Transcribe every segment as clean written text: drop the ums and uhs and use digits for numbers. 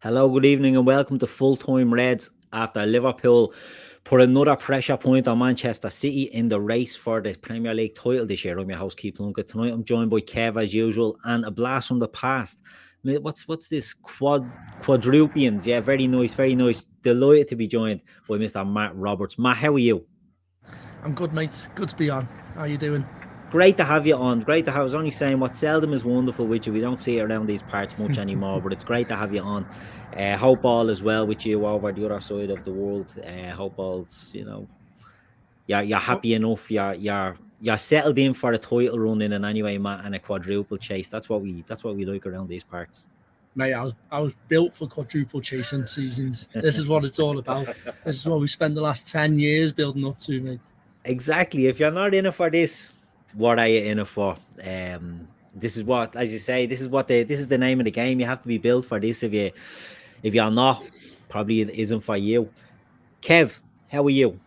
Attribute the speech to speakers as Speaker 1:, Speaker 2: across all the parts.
Speaker 1: Hello, good evening, and welcome to Full Time Reds after Liverpool put another pressure point on Manchester City in the race for the Premier League title this year. I'm your host, Keith Plunkett. Tonight I'm joined by Kev as usual and a blast from the past. What's this quadrupians? Yeah, very nice, very nice. Delighted to be joined by Mr. Matt Roberts. Matt, how are you?
Speaker 2: I'm good, mate. Good to be on. How you doing?
Speaker 1: Great to have you on. Great to have. I was only saying what seldom is wonderful with you. We don't see it around these parts much anymore, but it's great to have you on. Hope all is well with you over the other side of the world. Hope all's you're
Speaker 2: Oh,
Speaker 1: happy enough. You're settled in for a title run in an anyway, Matt, and a quadruple chase. That's what we like around these parts.
Speaker 2: mate, I was built for quadruple chasing seasons. This is what it's all about. This is what we spent the last 10 years building up to, mate.
Speaker 1: Exactly. If you're not in it for this, what are you in it for? This is what, as you say, this is the name of the game. You have to be built for this. If you're not, probably it isn't for you. Kev, how are you?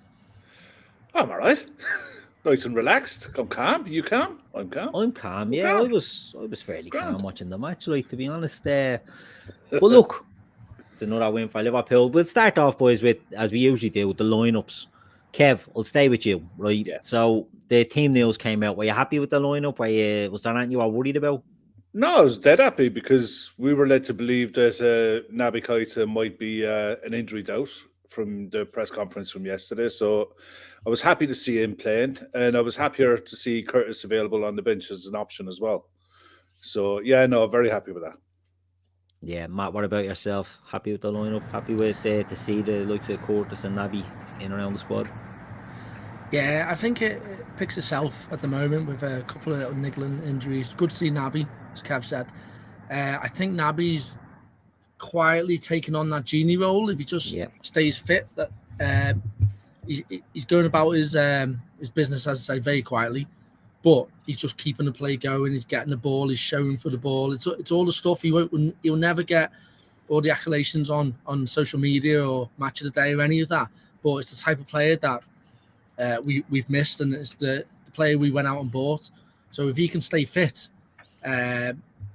Speaker 3: I'm all right. Nice and relaxed. I'm calm. You calm? I'm calm.
Speaker 1: I'm calm.
Speaker 3: I'm
Speaker 1: Yeah, I
Speaker 3: calm.
Speaker 1: was I was fairly calm
Speaker 3: Grand.
Speaker 1: watching the match, like to be honest. But look, it's another win for Liverpool. We'll start off, boys, with as we usually do, with the lineups. Kev, I'll stay with you, right?
Speaker 3: Yeah.
Speaker 1: So the team news came out. Were you happy with the lineup? Was there anything you were worried about?
Speaker 3: No, I was dead happy because we were led to believe that Naby Keita might be an injury doubt from the press conference from yesterday. So I was happy to see him playing, and I was happier to see Curtis available on the bench as an option as well. So yeah, no, very happy with that.
Speaker 1: Yeah, Matt, what about yourself? Happy with the lineup? Happy with to see the likes of Curtis and Naby in around the squad?
Speaker 2: Yeah, I think it picks itself at the moment with a couple of little niggling injuries. Good to see Naby, as Kev said. I think Naby's quietly taking on that genie role if he just
Speaker 1: Yeah.
Speaker 2: stays fit. That um, he's going about his business, as I say, very quietly. But he's just keeping the play going. He's getting the ball. He's showing for the ball. It's all the stuff he'll never get all the accolations on social media or match of the day or any of that. But it's the type of player that we've missed, and it's the player we went out and bought. So if he can stay fit, uh,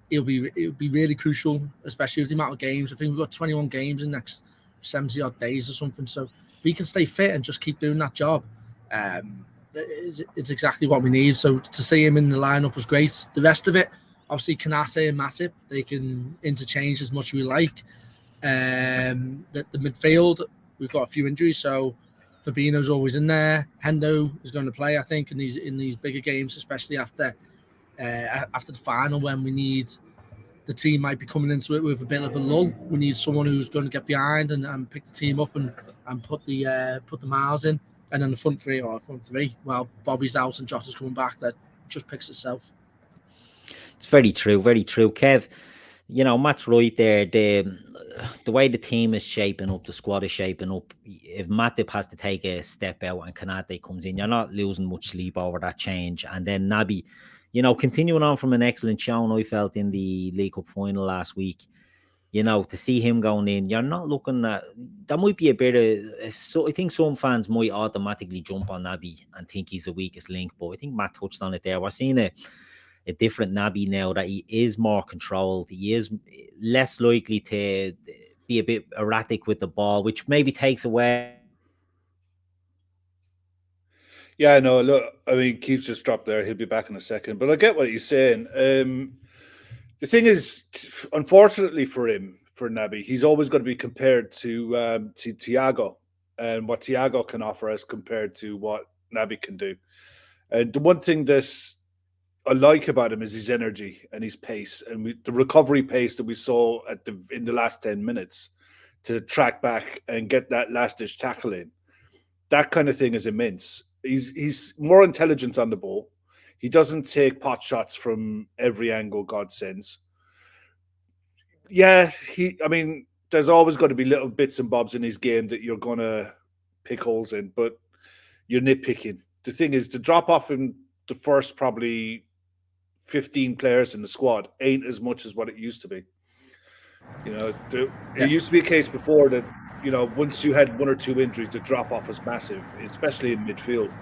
Speaker 2: it'll be really crucial, especially with the amount of games. I think we've got 21 games in the next 70 odd days or something. So if he can stay fit and just keep doing that job, it's exactly what we need. So to see him in the lineup was great. The rest of it, obviously, Kanate and Matip, they can interchange as much as we like. The midfield, we've got a few injuries, so Fabinho's always in there. Hendo is going to play, I think, in these bigger games, especially after the final, when we need the team might be coming into it with a bit of a lull. We need someone who's going to get behind and pick the team up and put the miles in. And then the front three, well, Bobby's out and Jota's coming back. That just picks itself.
Speaker 1: It's very true, very true. Kev, Matt's right there. The way the team is shaping up, the squad is shaping up. If Matip has to take a step out and Kanate comes in, you're not losing much sleep over that change. And then Naby, continuing on from an excellent showing I felt in the League Cup final last week. To see him going in, you're not looking at that might be a bit of so I think some fans might automatically jump on Naby and think he's the weakest link, but I think Matt touched on it there. We're seeing a different Naby now that he is more controlled. He is less likely to be a bit erratic with the ball, which maybe takes away
Speaker 3: Yeah, no, look, I mean, Keith's just dropped there. He'll be back in a second, but I get what he's saying. The thing is, unfortunately for him, for Naby, he's always going to be compared to Thiago and what Thiago can offer as compared to what Naby can do. And the one thing that I like about him is his energy and his pace, and the recovery pace that we saw in the last 10 minutes to track back and get that last ditch tackle in. That kind of thing is immense. He's more intelligent on the ball. He doesn't take pot shots from every angle God sends. Yeah, I mean, there's always got to be little bits and bobs in his game that you're gonna pick holes in, but you're nitpicking. The thing is, the drop off in the first probably 15 players in the squad ain't as much as what it used to be.
Speaker 2: Yeah,
Speaker 3: It used to be a case before that, once you had one or two injuries, the drop off was massive, especially in midfield.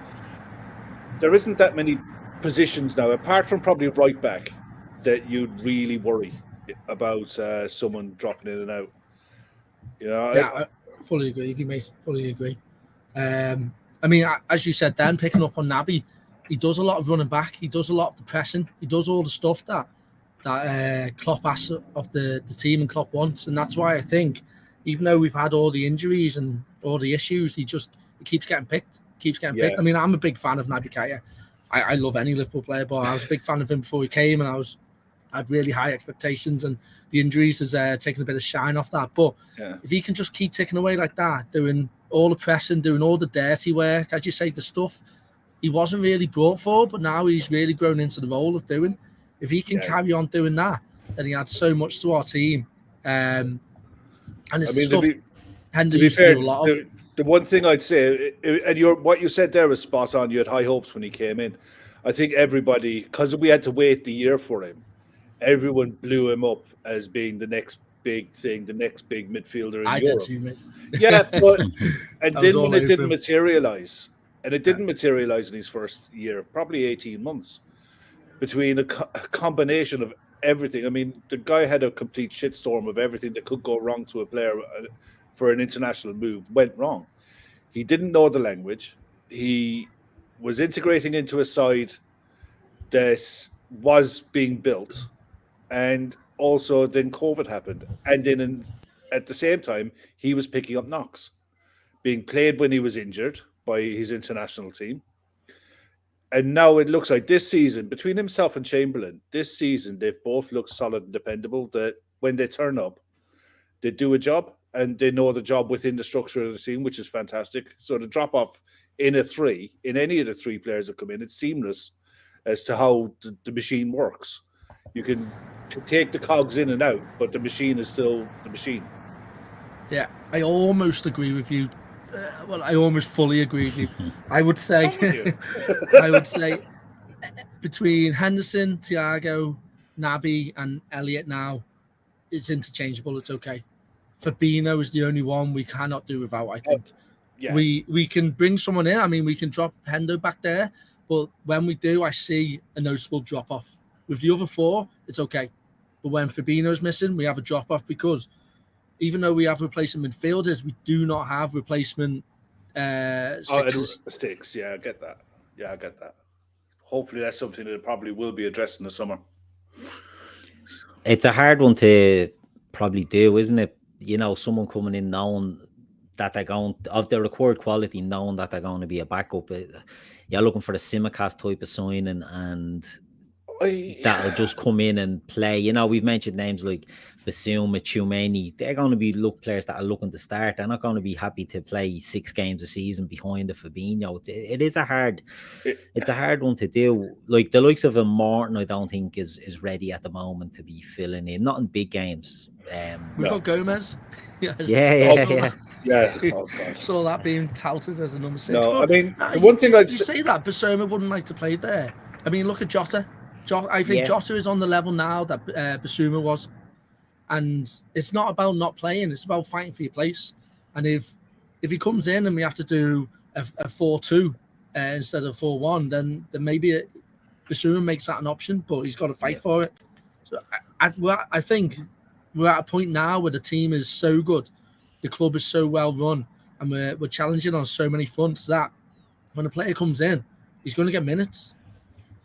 Speaker 3: There isn't that many positions now, apart from probably right back, that you'd really worry about someone dropping in and out. You know,
Speaker 2: Yeah, I fully agree with you, mate. Fully agree. I mean, as you said then, picking up on Naby, he does a lot of running back. He does a lot of the pressing. He does all the stuff that Klopp asks of the team and Klopp wants. And that's why I think, even though we've had all the injuries and all the issues, he keeps getting picked. I mean, I'm a big fan of Naby Keita. I love any Liverpool player, but I was a big fan of him before he came, and I had really high expectations, and the injuries has taken a bit of shine off that. But if he can just keep ticking away like that, doing all the pressing, doing all the dirty work, as you say, the stuff he wasn't really brought for, but now he's really grown into the role of doing. If he can carry on doing that, then he adds so much to our team. And it's stuff Hendo used to do a lot of.
Speaker 3: The one thing I'd say, and what you said there was spot on. You had high hopes when he came in. I think everybody, because we had to wait the year for him, everyone blew him up as being the next big thing, the next big midfielder in Europe.
Speaker 2: Did too, mate.
Speaker 3: Yeah, but and then when it didn't materialize, and it didn't materialize in his first year, probably 18 months, between a combination of everything. I mean, the guy had a complete shitstorm of everything that could go wrong to a player for an international move went wrong. He didn't know the language. He was integrating into a side that was being built, and also then COVID happened. And then at the same time, he was picking up knocks, being played when he was injured by his international team. And now it looks like this season, between himself and Chamberlain, this season, they've both looked solid and dependable, that when they turn up, they do a job and they know the job within the structure of the team, which is fantastic. So the drop-off in any of the three players that come in, it's seamless as to how the machine works. You can take the cogs in and out, but the machine is still the machine.
Speaker 2: Yeah, I almost agree with you. Well, I almost fully agree with you. I would say, between Henderson, Thiago, Naby, and Elliott now, it's interchangeable. It's okay. Fabinho is the only one we cannot do without, I think. We can bring someone in. I mean, we can drop Hendo back there, but when we do, I see a noticeable drop-off. With the other four, it's okay. But when Fabinho's missing, we have a drop-off because even though we have replacement midfielders, we do not have replacement sixes.
Speaker 3: Six, yeah, I get that. Hopefully that's something that probably will be addressed in the summer.
Speaker 1: It's a hard one to probably do, isn't it? You know, someone coming in knowing that they're going, of their required quality, knowing that they're going to be a backup. You're looking for a Simicast type of signing, and that'll just come in and play. You know, we've mentioned names like Basuma, Tchouameni. They're going to be players that are looking to start. They're not going to be happy to play 6 games a season behind the Fabinho. It is a hard one to do. Like the likes of a Morton, I don't think is ready at the moment to be filling in. Not in big games.
Speaker 2: We've got Gomez.
Speaker 3: Yeah. Oh,
Speaker 2: saw that being touted as a number 6.
Speaker 3: No,
Speaker 2: but,
Speaker 3: I mean, the one thing I'd
Speaker 2: say that Basuma wouldn't like to play there. I mean, look at Jota. I think Jota is on the level now that Basuma was. And it's not about not playing, it's about fighting for your place. And if he comes in and we have to do a 4-2 instead of 4-1, then maybe Basuma makes that an option, but he's got to fight for it. So I think we're at a point now where the team is so good, the club is so well run, and we're challenging on so many fronts that when a player comes in, he's going to get minutes.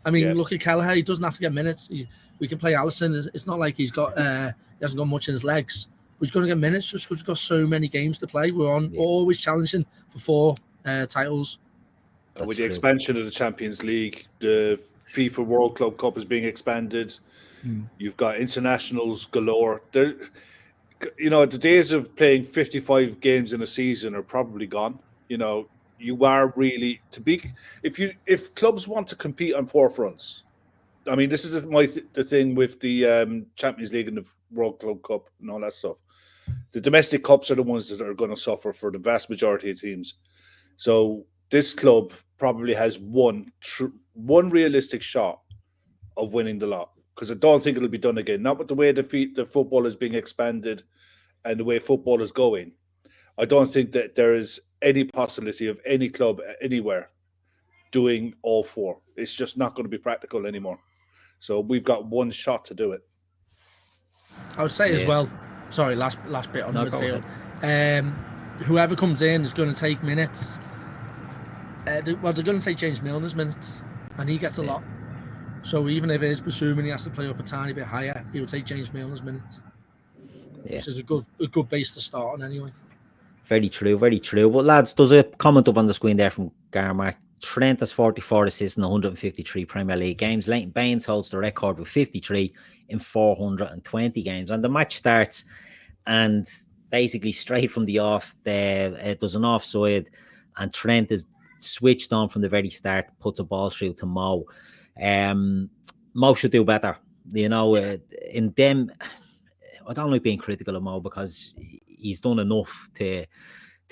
Speaker 2: I mean, look at Kelleher. He doesn't have to get minutes. We can play Allison. It's not like he hasn't got much in his legs. But he's going to get minutes just because we've got so many games to play. We're always challenging for 4 titles.
Speaker 3: With the expansion of the Champions League, the FIFA World Club Cup is being expanded. You've got internationals galore. The days of playing 55 games in a season are probably gone. You know, you are really if clubs want to compete on 4 fronts. I mean, this is the thing with the Champions League and the World Club Cup and all that stuff. The domestic cups are the ones that are going to suffer for the vast majority of teams. So this club probably has one realistic shot of winning the lot, because I don't think it'll be done again. Not with the way the football is being expanded and the way football is going. I don't think that there is any possibility of any club anywhere doing all 4. It's just not going to be practical anymore. So we've got one shot to do it.
Speaker 2: I would say as well, sorry, last bit on midfield. Whoever comes in is going to take minutes. They're going to take James Milner's minutes, and he gets a lot. So even if it is presuming he has to play up a tiny bit higher, he will take James Milner's minutes. Yeah. Which is a good base to start on anyway.
Speaker 1: Very true, very true. But lads, there's a comment up on the screen there from Garmark. Trent has 44 assists in 153 Premier League games. Leighton Baines holds the record with 53 in 420 games. And the match starts, and basically straight from the off, there's an offside, and Trent is switched on from the very start, puts a ball through to Mo. Mo should do better. You know, in them, I don't like being critical of Mo because he's done enough to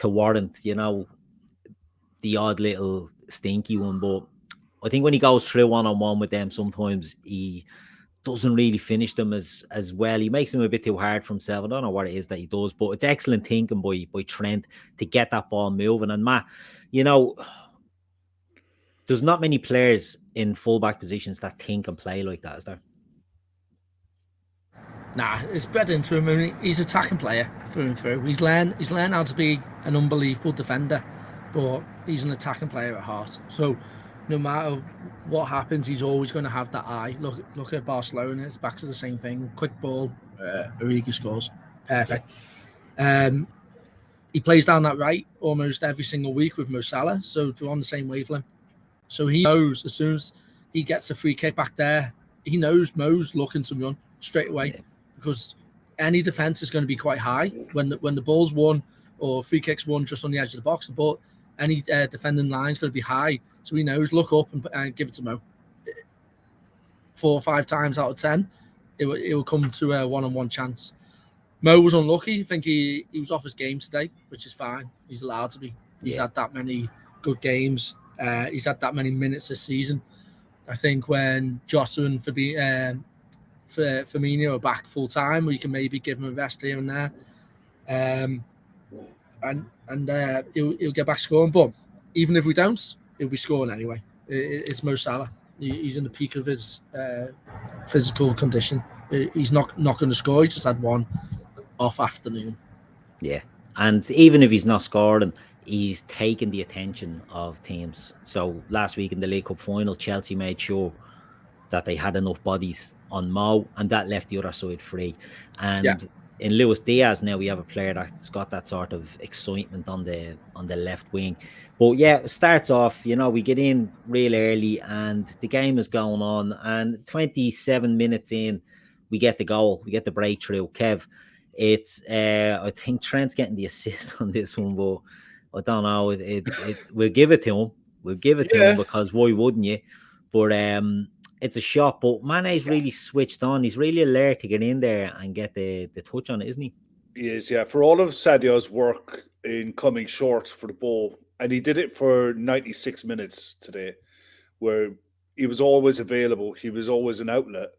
Speaker 1: warrant, you know, the odd little stinky one. But I think when he goes through one-on-one with them, sometimes he doesn't really finish them as well. He makes them a bit too hard for himself. I don't know what it is that he does, but it's excellent thinking by Trent to get that ball moving. And Matt, you know, there's not many players in fullback positions that think and play like that, is there?
Speaker 2: Nah, it's bred into him. I mean, he's an attacking player through and through. He's learned how to be an unbelievable defender, but he's an attacking player at heart. So no matter what happens, he's always going to have that eye. Look at Barcelona. It's back to the same thing. Quick ball, Origi scores. Perfect. He plays down that right almost every single week with Mo Salah, so they're on the same wavelength. So he knows as soon as he gets a free kick back there, he knows Mo's looking to run straight away, because any defense is going to be quite high when the ball's won or free kick's won just on the edge of the box. But any defending line is going to be high, so he knows look up and give it to Mo. 4 or 5 times out of 10, it will come to a one-on-one chance. Mo was unlucky. I think he was off his game today, which is fine. He's allowed to be. He's had that many good games. He's had that many minutes this season. I think when Jota and Firmino are back full time, we can maybe give him a rest here and there, and he'll get back scoring. But even if we don't, he'll be scoring anyway. It's Mo Salah. He's in the peak of his physical condition. He's not going to score. He just had one off afternoon.
Speaker 1: Yeah, and even if he's not scoring, he's taken the attention of teams. So last week in the League Cup final, Chelsea made sure that they had enough bodies on Mo, and that left the other side free. And in Luis Diaz now we have a player that's got that sort of excitement on the left wing. But yeah, it starts off, you know, we get in real early and the game is going on, and 27 minutes in, we get the goal, we get the breakthrough. Kev, it's I think Trent's getting the assist on this one, but I don't know. We'll give it to him. We'll give it to him, because why wouldn't you? But it's a shot. But Mane's really switched on. He's really alert to get in there and get the touch on it, isn't he?
Speaker 3: He is, yeah. For all of Sadio's work in coming short for the ball, and he did it for 96 minutes today, where he was always available. He was always an outlet.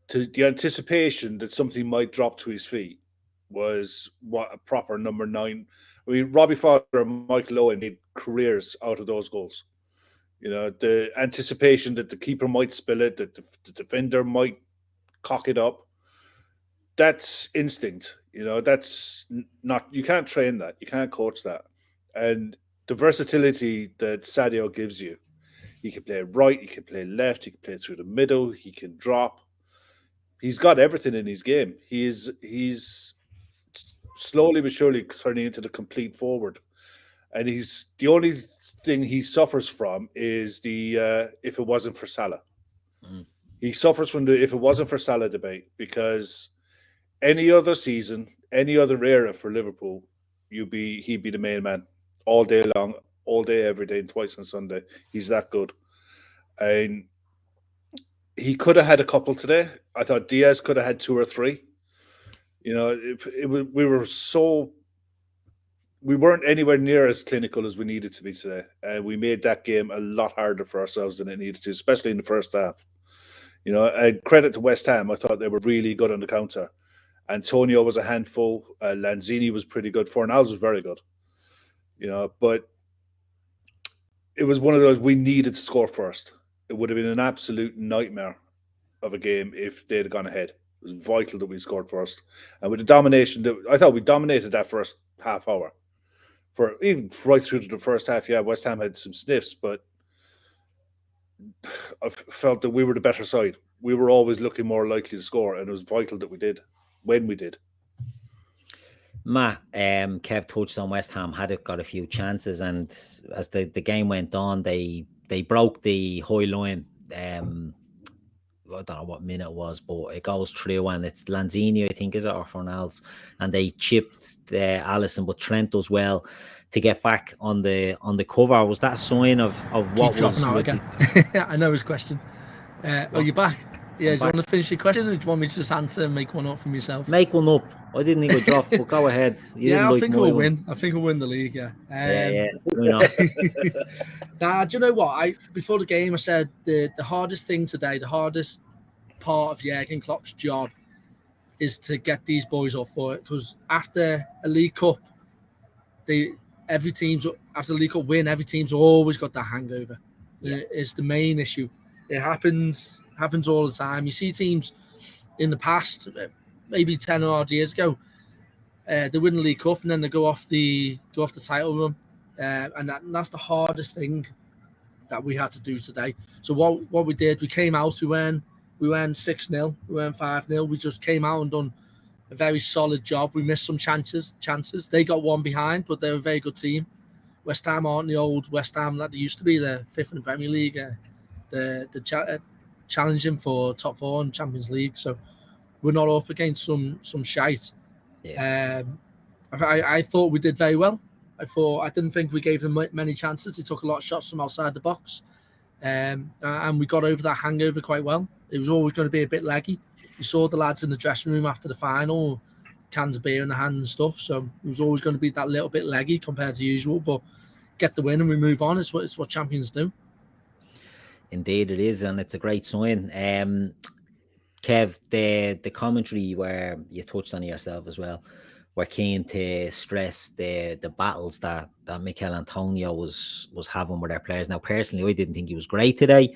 Speaker 3: To the anticipation that something might drop to his feet was what a proper number 9. I mean, Robbie Fowler and Michael Owen made careers out of those goals. You know, the anticipation that the keeper might spill it, that the defender might cock it up. That's instinct. You know, that's not, you can't train that. You can't coach that. And the versatility that Sadio gives you, he can play right, he can play left, he can play through the middle, he can drop. He's got everything in his game. He's slowly but surely turning into the complete forward. And he's the only thing he suffers from is the if it wasn't for Salah. He suffers from the if it wasn't for Salah debate, because any other season, any other era for Liverpool, he'd be the main man all day long, all day, every day, and twice on Sunday. He's that good. And he could have had a couple today. I thought Diaz could have had 2 or 3. You know, we weren't anywhere near as clinical as we needed to be today. And we made that game a lot harder for ourselves than it needed to, especially in the first half. You know, and credit to West Ham. I thought they were really good on the counter. Antonio was a handful. Lanzini was pretty good. Fornals was very good. You know, but it was one of those, we needed to score first. It would have been an absolute nightmare of a game if they'd gone ahead. It was vital that we scored first. And with the domination, I thought we dominated that first half hour. For even right through to the first half, yeah, West Ham had some sniffs, but I felt that we were the better side. We were always looking more likely to score, and it was vital that we did when we did.
Speaker 1: Matt, Kev touched on West Ham got a few chances, and as the game went on, they broke the high line. I don't know what minute it was, but it goes through, and it's Lanzini, I think, is it, or Fornals, and they chipped Allison, but Trent does well to get back on the cover. Was that a sign of what
Speaker 2: Keep
Speaker 1: was?
Speaker 2: dropping out again. I know his question. Are you back? Yeah, do you want to finish your question, or do you want me to just answer and make one up from yourself?
Speaker 1: Make one up. I didn't think I dropped, but go ahead.
Speaker 2: I think we'll win. I think we'll win the league. Yeah.
Speaker 1: Yeah. Why not?
Speaker 2: Now, do you know what? Before the game, I said the hardest thing today, the hardest part of Jurgen Klopp's job, is to get these boys up for it. Because after a League Cup, every team's after the League Cup win, every team's always got that hangover. Yeah. It's the main issue. It happens all the time. You see teams in the past, maybe 10 or odd years ago, they win the League Cup and then they go off the title run, and that's the hardest thing that we had to do today. So what we did, we came out, we went 6-0, we went 5-0. We just came out and done a very solid job. We missed some chances. They got one behind, but they're a very good team. West Ham aren't the old West Ham that they used to be. They're fifth in the Premier League. They're challenging for top 4 in Champions League. So we're not up against some shite. Yeah. I thought we did very well. I didn't think we gave them many chances. They took a lot of shots from outside the box, and we got over that hangover quite well. It was always going to be a bit leggy. You saw the lads in the dressing room after the final, cans of beer in the hand and stuff. So it was always going to be that little bit leggy compared to usual. But get the win and we move on. It's what champions do.
Speaker 1: Indeed, it is, and it's a great sign. Kev, the commentary where you touched on it yourself as well, we're keen to stress the battles that Mikel Antonio was having with our players. Now, personally, I didn't think he was great today,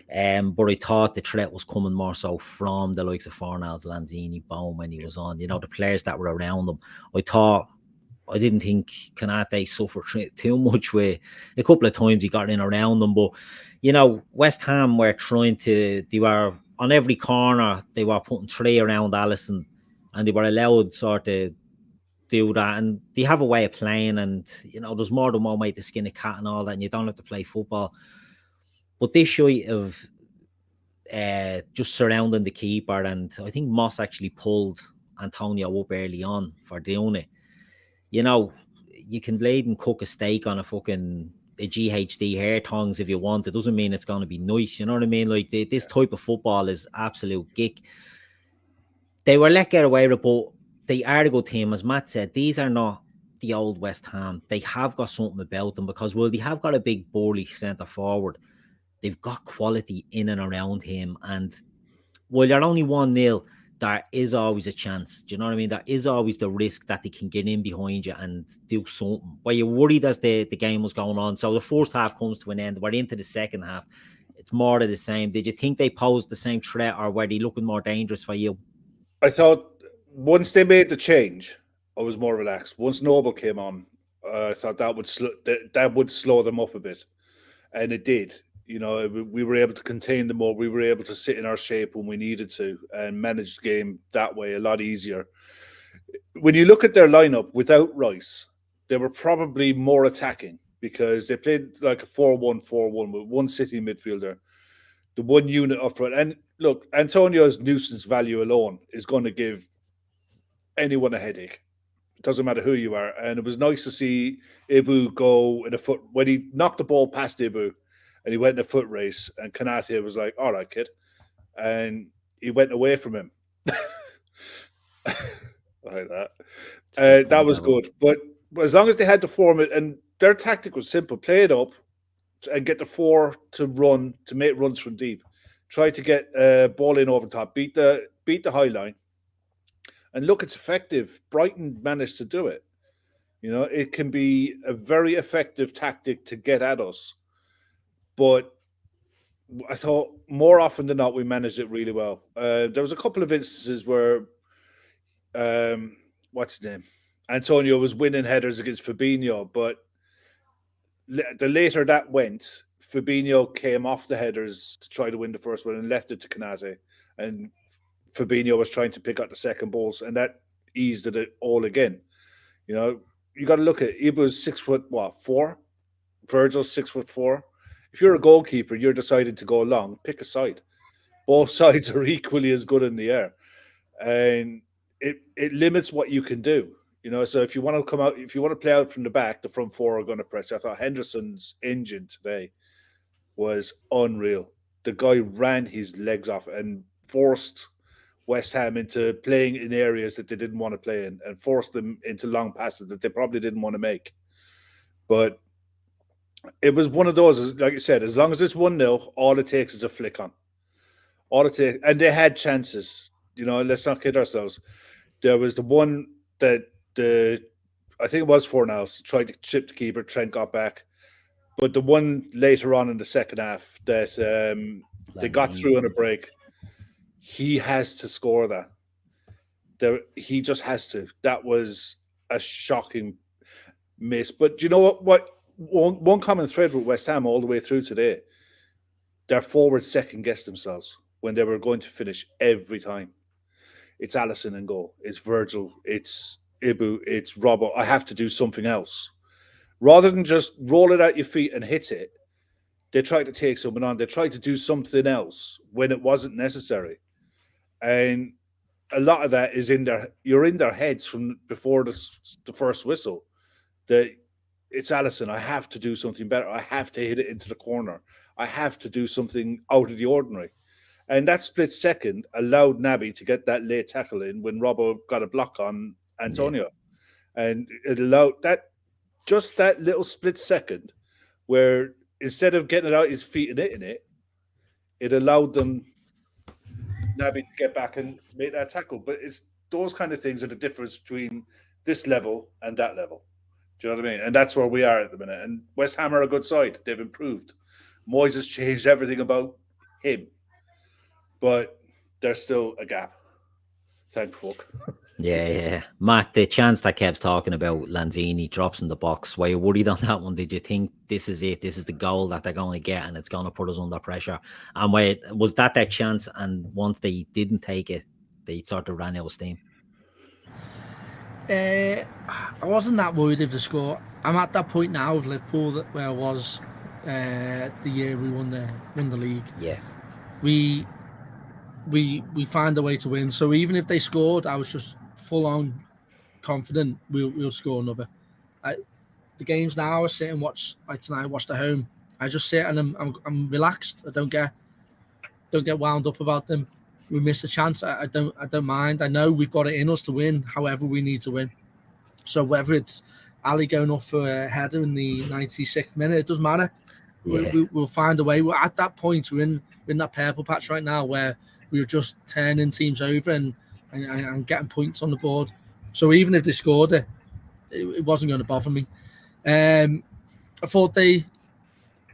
Speaker 1: but I thought the threat was coming more so from the likes of Fornals, Lanzini, Bowen when he was on. You know, the players that were around him. I didn't think Konate suffered too much with a couple of times he got in around them, but you know, West Ham were they were on every corner, they were putting 3 around Allison, and they were allowed sort of do that, and they have a way of playing, and you know, there's more than one way to skin a cat and all that, and you don't have to play football. But this shite of just surrounding the keeper, and I think Moss actually pulled Antonio up early on for doing it. You know, you can blade and cook a steak on a GHD hair tongs if you want. It doesn't mean it's going to be nice. You know what I mean? Like this type of football is absolute gick. They were let get away with it, but they are a good team. As Matt said, these are not the old West Ham. They have got something about them because, well, they have got a big burly centre forward. They've got quality in and around him. And while you're only 1-0, there is always a chance. Do you know what I mean? There is always the risk that they can get in behind you and do something. But you're worried as the game was going on. So the first half comes to an end. We're into the second half. It's more of the same. Did you think they posed the same threat, or were they looking more dangerous for you?
Speaker 3: I thought once they made the change, I was more relaxed. Once Noble came on, I thought that would slow them up a bit. And it did. You know, we were able to contain them more. We were able to sit in our shape when we needed to and manage the game that way a lot easier. When you look at their lineup without Rice, they were probably more attacking because they played like a 4-1-4-1 with one sitting midfielder, the one unit up front. And look, Antonio's nuisance value alone is going to give anyone a headache. It doesn't matter who you are. And it was nice to see Ibu go in a foot when he knocked the ball past Ibu. And he went in a foot race, and Konate was like, all right, kid. And he went away from him. Like that. That was good. But as long as they had to form it, and their tactic was simple, play it up and get the 4 to run, to make runs from deep. Try to get ball in over top, beat the high line. And look, it's effective. Brighton managed to do it. You know, it can be a very effective tactic to get at us. But I thought more often than not, we managed it really well. There was a couple of instances where, what's his name? Antonio was winning headers against Fabinho, but the later that went, Fabinho came off the headers to try to win the first one and left it to Canate, and Fabinho was trying to pick up the second balls, and that eased it all again. You know, you got to look at Ibu's 6'4", Virgil's 6'4". If you're a goalkeeper, you're deciding to go long, pick a side. Both sides are equally as good in the air, and it limits what you can do. You know, so if you want to come out, if you want to play out from the back, the front four are going to press. I thought Henderson's engine today was unreal. The guy ran his legs off and forced West Ham into playing in areas that they didn't want to play in, and forced them into long passes that they probably didn't want to make. But it was one of those, like you said, as long as it's 1-0, all it takes is a flick on. All it takes, and they had chances. You know, let's not kid ourselves. There was the one that I think it was Fornals tried to chip the keeper. Trent got back, but the one later on in the second half that they got through on a break, he has to score that. He just has to. That was a shocking miss. But you know what? One common thread with West Ham all the way through today, their forwards second-guessed themselves when they were going to finish every time. It's Allison and goal. It's Virgil. It's Ibu. It's Robbo. I have to do something else. Rather than just roll it at your feet and hit it, they tried to take someone on. They tried to do something else when it wasn't necessary. And a lot of that is you're in their heads from before the first whistle. That it's Allison. I have to do something better. I have to hit it into the corner. I have to do something out of the ordinary. And that split second allowed Naby to get that late tackle in when Robbo got a block on Antonio. Yeah. And it allowed just that little split second where instead of getting it out his feet and hitting it, it allowed them, Naby, to get back and make that tackle. But it's those kind of things are the difference between this level and that level. Do you know what I mean? And that's where we are at the minute. And West Ham are a good side. They've improved. Moyes has changed everything about him. But there's still a gap. Thank fuck.
Speaker 1: Yeah. Matt, the chance that Kev's talking about, Lanzini drops in the box. Were you worried on that one? Did you think this is it? This is the goal that they're going to get and it's going to put us under pressure? And was that their chance? And once they didn't take it, they sort of ran out of steam?
Speaker 2: I wasn't that worried if they score. I'm at that point now with Liverpool where I was the year we won the league.
Speaker 1: Yeah.
Speaker 2: We find a way to win. So even if they scored, I was just full on confident we'll score another. The games now I sit and watch, like tonight I watched at home. I just sit and I'm relaxed. I don't get wound up about them. We miss a chance. I don't mind. I know we've got it in us to win. However, we need to win. So whether it's Ali going off for a header in the 96th minute, it doesn't matter. Yeah. We'll find a way. We're at that point. We're in that purple patch right now where we were just turning teams over and getting points on the board. So even if they scored it wasn't going to bother me. I thought they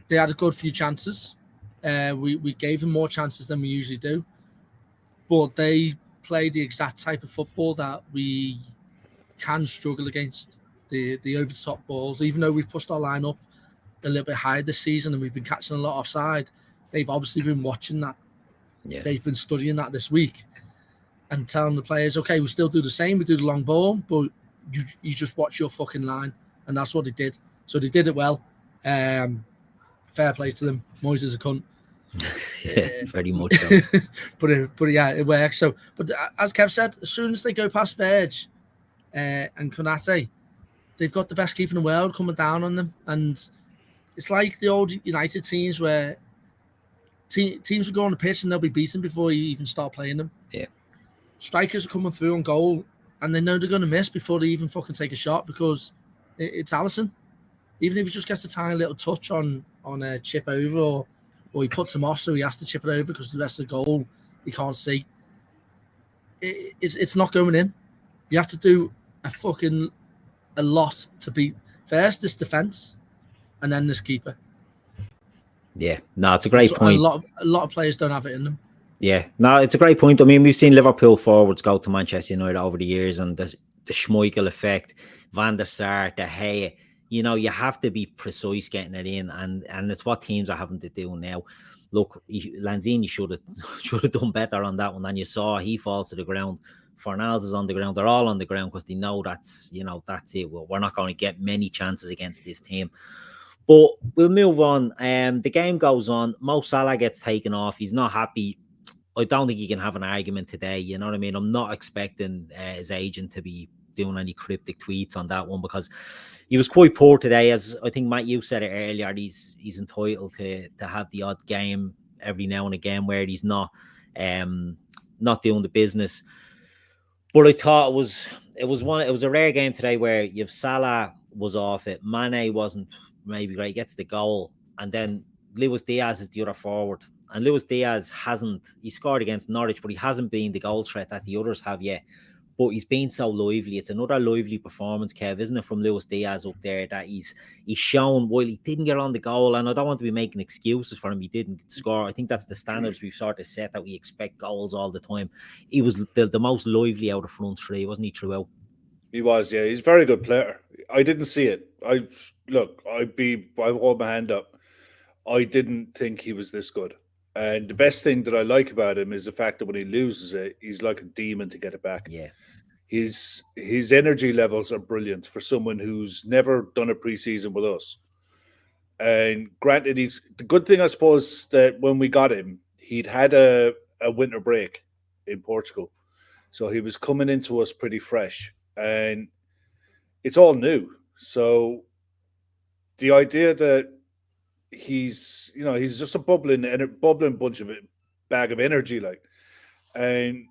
Speaker 2: had a good few chances. We gave them more chances than we usually do. But they play the exact type of football that we can struggle against. The over-the-top balls. Even though we've pushed our line up a little bit higher this season and we've been catching a lot offside, they've obviously been watching that.
Speaker 1: Yeah.
Speaker 2: They've been studying that this week and telling the players, okay, we still do the same. We do the long ball, but you just watch your fucking line. And that's what they did. So they did it well. Fair play to them. Moyes is a cunt.
Speaker 1: Yeah, very much so.
Speaker 2: but yeah, it works. So, but as Kev said, as soon as they go past Verge and Konate, they've got the best keeper in the world coming down on them. And it's like the old United teams where teams will go on the pitch and they'll be beaten before you even start playing them.
Speaker 1: Yeah.
Speaker 2: Strikers are coming through on goal and they know they're going to miss before they even fucking take a shot because it's Allison. Even if he just gets a tiny little touch on a chip over or he puts him off so he has to chip it over because the rest of the goal he can't see. It's not going in. You have to do a lot to beat first this defence and then this keeper.
Speaker 1: Yeah, no, it's a great point.
Speaker 2: A lot of players don't have it in them.
Speaker 1: Yeah, no, it's a great point. I mean, we've seen Liverpool forwards go to Manchester United over the years, and the Schmeichel effect, Van der Sar, De Gea. You know, you have to be precise getting it in, and it's what teams are having to do now. Look, Lanzini should have done better on that one. And you saw he falls to the ground. Fornals is on the ground. They're all on the ground because they know that's it. We're not going to get many chances against this team. But we'll move on. The game goes on. Mo Salah gets taken off. He's not happy. I don't think he can have an argument today. You know what I mean? I'm not expecting his agent to be doing any cryptic tweets on that one, because he was quite poor today. As I think, Matt, you said it earlier, he's entitled to have the odd game every now and again where he's not doing the business. But I thought it was a rare game today where you've Salah was off it, Mane wasn't maybe great, gets the goal, and then Luis Diaz is the other forward. And Luis Diaz he scored against Norwich, but he hasn't been the goal threat that the others have yet. But he's been so lively. It's another lively performance, Kev, isn't it, from Luis Diaz up there, that he's shown while he didn't get on the goal. And I don't want to be making excuses for him. He didn't score. I think that's the standards we've sort of set, that we expect goals all the time. He was the most lively out of front three, wasn't he, throughout?
Speaker 3: He was, yeah. He's a very good player. I didn't see it. I hold my hand up. I didn't think he was this good. And the best thing that I like about him is the fact that when he loses it, he's like a demon to get it back.
Speaker 1: Yeah.
Speaker 3: His energy levels are brilliant for someone who's never done a preseason with us. And granted, the good thing, I suppose, that when we got him, he'd had a winter break in Portugal. So he was coming into us pretty fresh. And it's all new. So the idea that he's just a bubbling bunch of bag of energy, like, and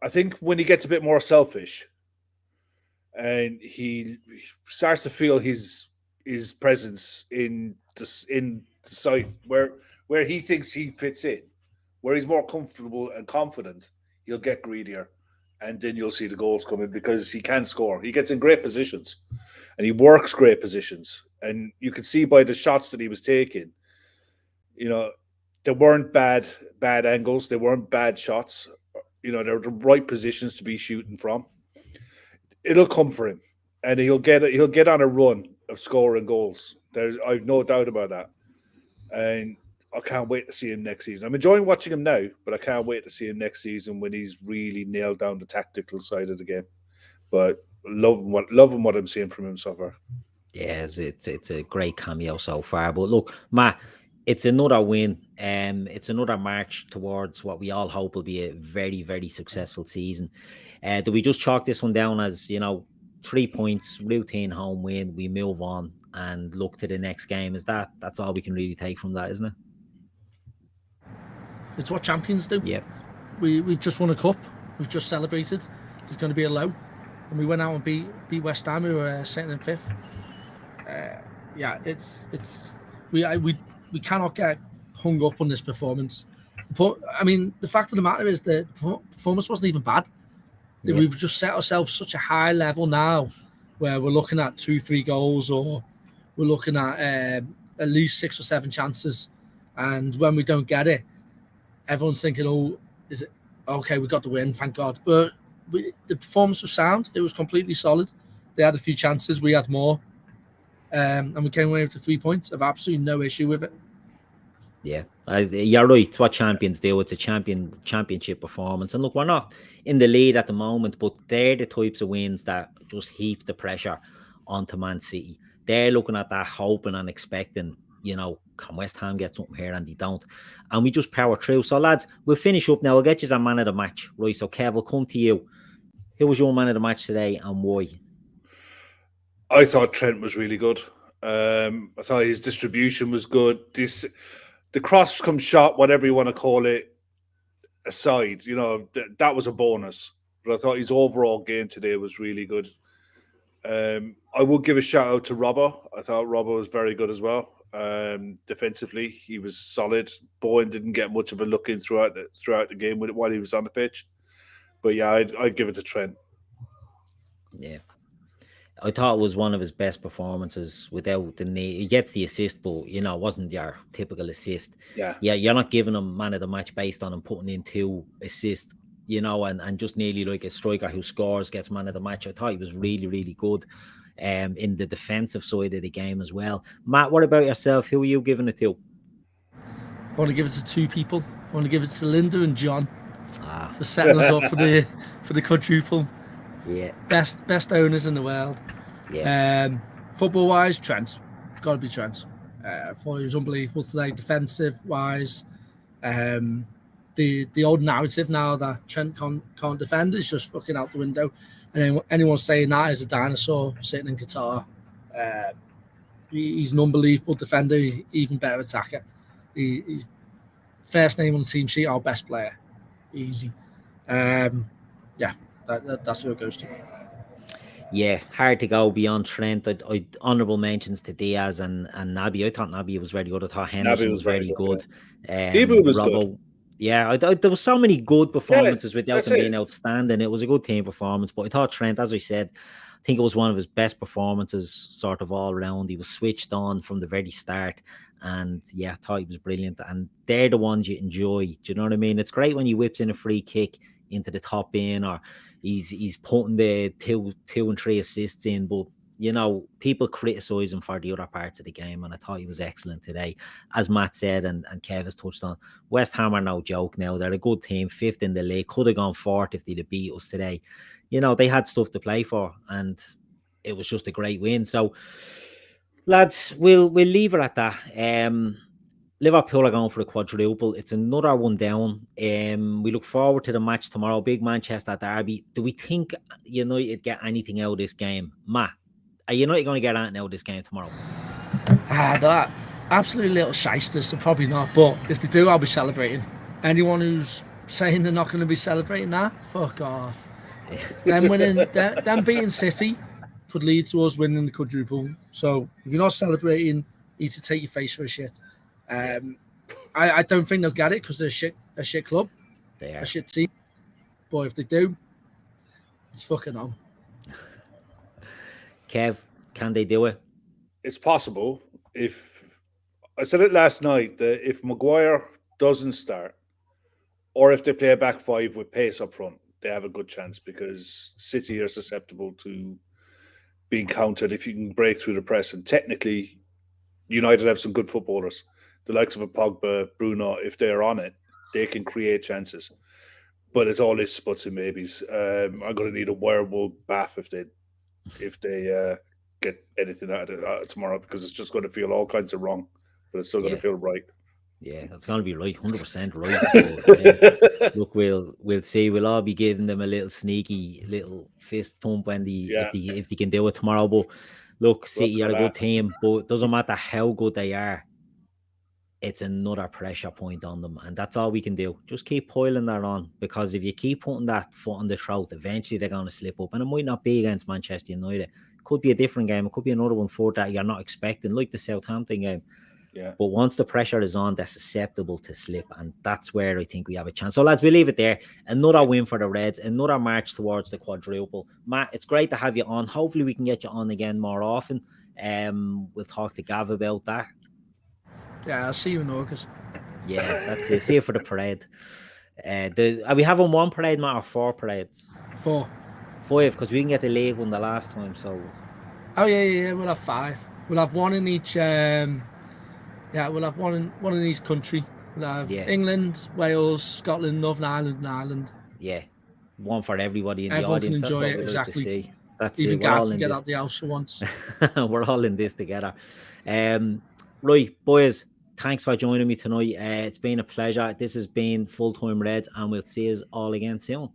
Speaker 3: I think when he gets a bit more selfish and he starts to feel his presence in the site where he thinks he fits in, where he's more comfortable and confident, he'll get greedier, and then you'll see the goals coming because he can score. He gets in great positions and he works great positions. And you could see by the shots that he was taking, they weren't bad angles. They weren't bad shots. They're the right positions to be shooting from. It'll come for him, and he'll get on a run of scoring goals. I've no doubt about that. And I can't wait to see him next season. I'm enjoying watching him now, but I can't wait to see him next season when he's really nailed down the tactical side of the game. But loving what I'm seeing from him so far.
Speaker 1: Yeah, it's a great cameo so far. But look, Matt, it's another win. It's another march towards what we all hope will be a very, very successful season. Do we just chalk this one down as 3 points, routine home win? We move on and look to the next game. That's all we can really take from that, isn't it?
Speaker 2: It's what champions do.
Speaker 1: Yeah.
Speaker 2: We've just won a cup. We've just celebrated. There's going to be a low, and we went out and beat West Ham, who were sitting in fifth. We cannot get hung up on this performance. I mean, the fact of the matter is the performance wasn't even bad. Yeah. We've just set ourselves such a high level now, where we're looking at 2-3 goals, or we're looking at at least 6 or 7 chances, and when we don't get it, everyone's thinking, "Oh, is it okay? We got the win, thank God." But the performance was sound. It was completely solid. They had a few chances, we had more. And we came away with 3 points. I've absolutely no issue with it.
Speaker 1: Yeah, you're right. It's what champions do. It's a championship performance. And look, we're not in the lead at the moment, but they're the types of wins that just heap the pressure onto Man City. They're looking at that, hoping and expecting, can West Ham get something here? And they don't. And we just power through. So, lads, we'll finish up now. I'll get you a man of the match. Right, so Kev, we'll come to you. Who was your man of the match today and why?
Speaker 3: I thought Trent was really good. I thought his distribution was good. The cross come shot, whatever you want to call it, aside, that was a bonus. But I thought his overall game today was really good. I will give a shout out to Robbo. I thought Robbo was very good as well. Defensively, he was solid. Bowen didn't get much of a look in throughout the game while he was on the pitch. But yeah, I'd give it to Trent.
Speaker 1: Yeah. I thought it was one of his best performances without the need. He gets the assist, but it wasn't your typical assist.
Speaker 3: Yeah,
Speaker 1: you're not giving him man of the match based on him putting in 2 assists and just nearly like a striker who scores, gets man of the match. I thought he was really, really good in the defensive side of the game as well. Matt, what about yourself? Who are you giving it to?
Speaker 2: I want to give it to two people. I want to give it to Linda and John
Speaker 1: for
Speaker 2: setting us up for the quadruple.
Speaker 1: Yeah.
Speaker 2: Best owners in the world.
Speaker 1: Yeah.
Speaker 2: Football wise, Trent. It's got to be Trent. I thought he was unbelievable today, defensive wise. The old narrative now that Trent can't defend is just fucking out the window. And anyone saying that is a dinosaur sitting in Qatar. He's an unbelievable defender. He's even better attacker. He's first name on the team sheet, our best player. Easy. That's who it goes to.
Speaker 1: Yeah, hard to go beyond Trent. I honourable mentions to Diaz and Naby. I thought Naby was very good. I thought Henderson was very good.
Speaker 3: Ibu was good.
Speaker 1: Yeah, there was so many good performances without them being outstanding. It was a good team performance, but I thought Trent, as I said, I think it was one of his best performances sort of all around. He was switched on from the very start, and I thought he was brilliant. And they're the ones you enjoy. Do you know what I mean? It's great when he whips in a free kick into the top bin, or he's putting the two and three assists in, but people criticise him for the other parts of the game, and I thought he was excellent today. As Matt said, and Kev has touched on, West Ham are no joke now. They're a good team, 5th in the league, could have gone 4th if they'd have beat us today. They had stuff to play for, and it was just a great win. So, lads, we'll leave it at that. Liverpool are going for the quadruple. It's another one down. We look forward to the match tomorrow. Big Manchester derby. Do we think United get anything out of this game? Matt, are United going to get anything out of this game tomorrow?
Speaker 2: That absolutely little shysters, so probably not. But if they do, I'll be celebrating. Anyone who's saying they're not going to be celebrating that, fuck off. Them beating City could lead to us winning the quadruple. So if you're not celebrating, you need to take your face for a shit. I don't think they'll get it because they're a shit club.
Speaker 1: They are
Speaker 2: a shit team. But if they do, it's fucking on.
Speaker 1: Kev, can they do it?
Speaker 3: It's possible. If I said it last night, that if Maguire doesn't start, or if they play a back five with pace up front, they have a good chance, because City are susceptible to being countered if you can break through the press. And technically, United have some good footballers. The likes of a Pogba, Bruno, if they're on it, they can create chances. But it's all ifs, buts, and maybes. I'm going to need a werewolf bath if they get anything out of it tomorrow, because it's just going to feel all kinds of wrong, but it's still going to feel right.
Speaker 1: Yeah, it's going to be right, 100% right. But, look, we'll see. We'll all be giving them a little sneaky little fist pump when if they can do it tomorrow. But look, City are a good team, but it doesn't matter how good they are. It's another pressure point on them, and that's all we can do. Just keep piling that on, because if you keep putting that foot on the throat, eventually they're going to slip up. And it might not be against Manchester United. It could be a different game. It could be another one for that you're not expecting, like the Southampton game.
Speaker 3: Yeah.
Speaker 1: But once the pressure is on, they're susceptible to slip, and that's where I think we have a chance. So, lads, we'll leave it there. Another win for the Reds, another march towards the quadruple. Matt, it's great to have you on. Hopefully we can get you on again more often. We'll talk to Gav about that.
Speaker 2: Yeah, I'll see you in August.
Speaker 1: Yeah, that's it. See you for the parade. Are we having one parade, Matt, or 4 parades?
Speaker 2: 4.
Speaker 1: 5, because we didn't get the league one the last time. So.
Speaker 2: Oh yeah. We'll have 5. We'll have one in each. We'll have one in each country. We'll have England, Wales, Scotland, Northern Ireland, and Ireland.
Speaker 1: Yeah, one for everybody in
Speaker 2: Everyone
Speaker 1: the audience.
Speaker 2: Can enjoy
Speaker 1: That's what we like to see. That's
Speaker 2: even
Speaker 1: it. We're all
Speaker 2: can
Speaker 1: in
Speaker 2: get
Speaker 1: this.
Speaker 2: out the house for once.
Speaker 1: We're all in this together. Right, boys. Thanks for joining me tonight. It's been a pleasure. This has been Full Time Reds, and we'll see you all again soon.